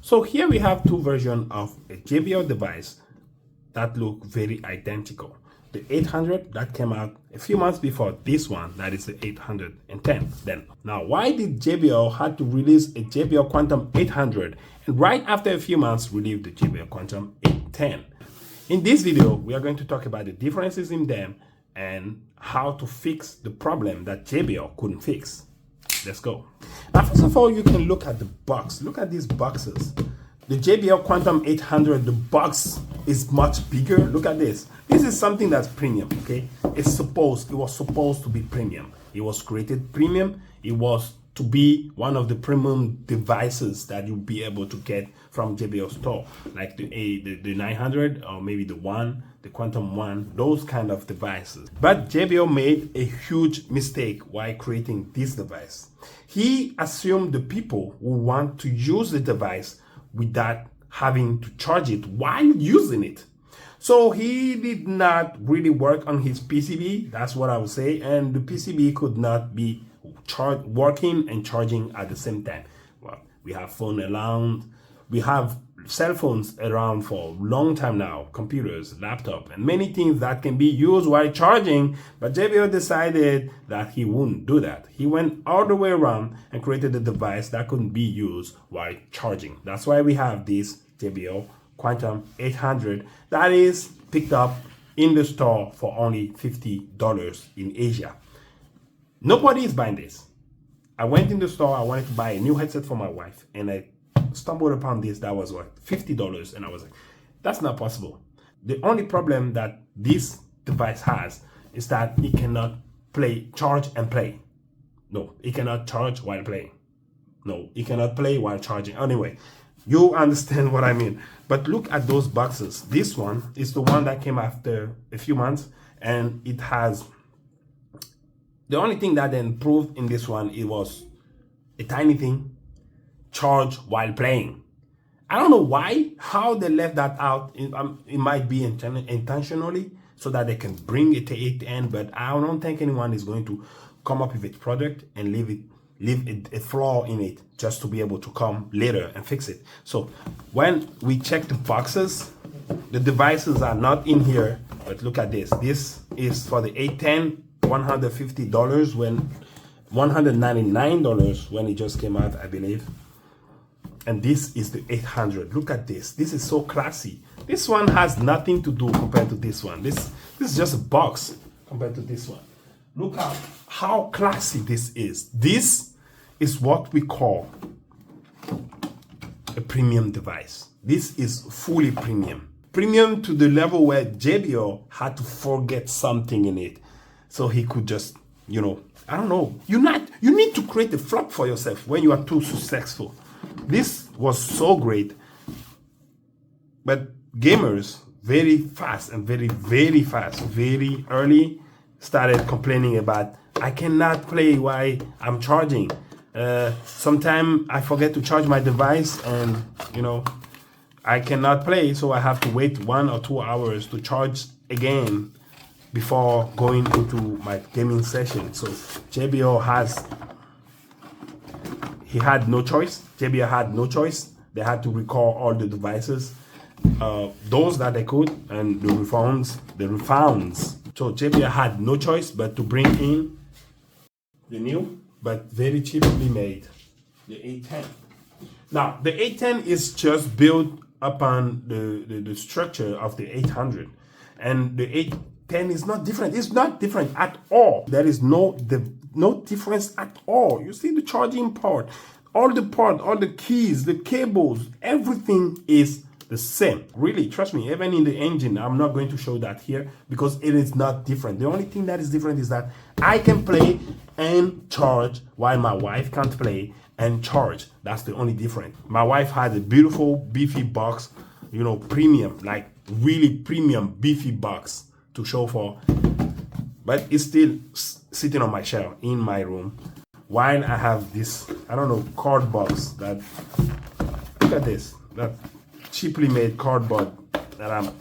So here we have two versions of a JBL device that look very identical. The 800 that came out a few months before this one, that is the 810 then. Now, why did JBL had to release a JBL Quantum 800 and right after a few months release the JBL Quantum 810? In this video, we are going to talk about the differences in them and how to fix the problem that JBL couldn't fix. Let's go. Now, first of all, you can look at the box. Look at these boxes. The JBL Quantum 800, the box is much bigger. Look at this. This is something that's premium, okay? It was supposed to be premium. It was created premium. It was to be one of the premium devices that you'll be able to get from JBL store, like the 900 or maybe the Quantum 1, those kind of devices. But JBL made a huge mistake while creating this device. He assumed the people who want to use the device without having to charge it while using it. So he did not really work on his PCB, that's what I would say, and the PCB could not be working and charging at the same time. Well, we have phone around, we have cell phones around for a long time now, computers, laptop, and many things that can be used while charging, but JBL decided that he wouldn't do that. He went all the way around and created a device that couldn't be used while charging. That's why we have this JBL Quantum 800 that is picked up in the store for only $50 in Asia. Nobody is buying this. I went in the store, I wanted to buy a new headset for my wife, and I stumbled upon this that was what, $50, and I was like, that's not possible. The only problem that this device has is that it cannot charge and play. No, it cannot charge while playing. No, it cannot play while charging. Anyway, you understand what I mean. But look at those boxes. This one is the one that came after a few months, and it has, the only thing that they improved in this one, it was a tiny thing, charge while playing. I don't know why, how they left that out. It might be intentionally so that they can bring it to 810, but I don't think anyone is going to come up with a product and leave a flaw in it just to be able to come later and fix it. So when we check the boxes, the devices are not in here, but look at this. This is for the 810, $150 when $199 when it just came out, I believe. And this is the 800. Look at this. This is so classy. This one has nothing to do compared to this one. This is just a box compared to this one. Look at how classy this is. This is what we call a premium device. This is fully premium. Premium to the level where JBL had to forget something in it. So he could just, I don't know. You need to create a flop for yourself when you are too successful. This was so great. But gamers, very fast and very, very fast, very early, started complaining about, I cannot play while I'm charging. Sometimes I forget to charge my device and, I cannot play, so I have to wait 1 or 2 hours to charge again before going into my gaming session. So JBL had no choice. JBL had no choice. They had to recall all the devices, those that they could, and the refunds. So JBL had no choice but to bring in the new, but very cheaply made, the 810. Now, the 810 is just built upon the structure of the 800. And the 810 is not different. It's not different at all. There is no difference at all. You see the charging port, all the keys, the cables, everything is the same. Really, trust me, even in the engine, I'm not going to show that here because it is not different. The only thing that is different is that I can play and charge while my wife can't play and charge. That's the only difference. My wife had a beautiful beefy box, premium, like really premium beefy box to show for, but it's still sitting on my shelf in my room while I have this, I don't know, card box that, look at this, that cheaply made cardboard that I'm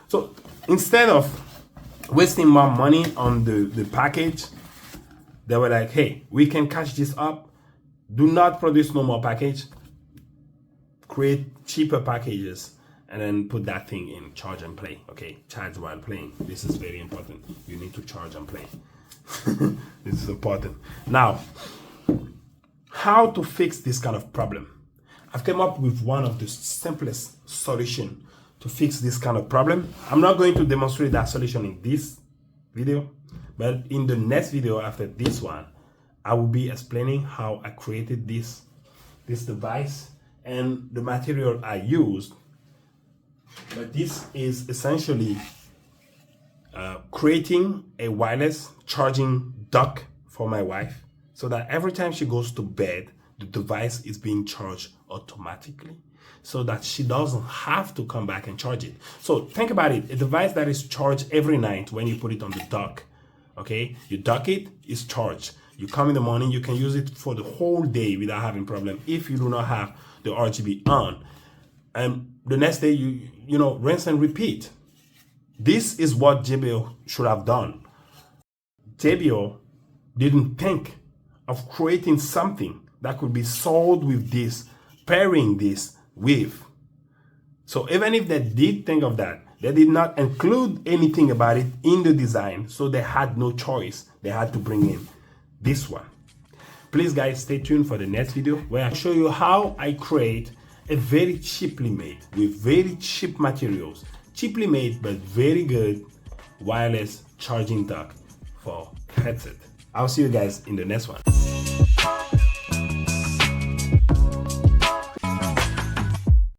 so instead of wasting more money on the package, they were like, hey, we can catch this up. Do not produce no more package. Create cheaper packages and then put that thing in charge and play. Okay, charge while playing. This is very important. You need to charge and play. This is important. Now, how to fix this kind of problem? I've come up with one of the simplest solution to fix this kind of problem. I'm not going to demonstrate that solution in this video, but in the next video after this one, I will be explaining how I created this device and the material I used. But this is essentially creating a wireless charging dock for my wife, so that every time she goes to bed, the device is being charged automatically, so that she doesn't have to come back and charge it. So think about it, a device that is charged every night when you put it on the dock. Okay, you dock it, it's charged. You come in the morning, you can use it for the whole day without having problem if you do not have the RGB on. And the next day, you know, rinse and repeat. This is what Jbl should have done. Jbl didn't think of creating something that could be sold with this, pairing this with. So even if they did think of that, they did not include anything about it in the design, so they had no choice. They had to bring in this one. Please guys, stay tuned for the next video where I show you how I create a very cheaply made, with very cheap materials, cheaply made but very good wireless charging dock for headset. I'll see you guys in the next one.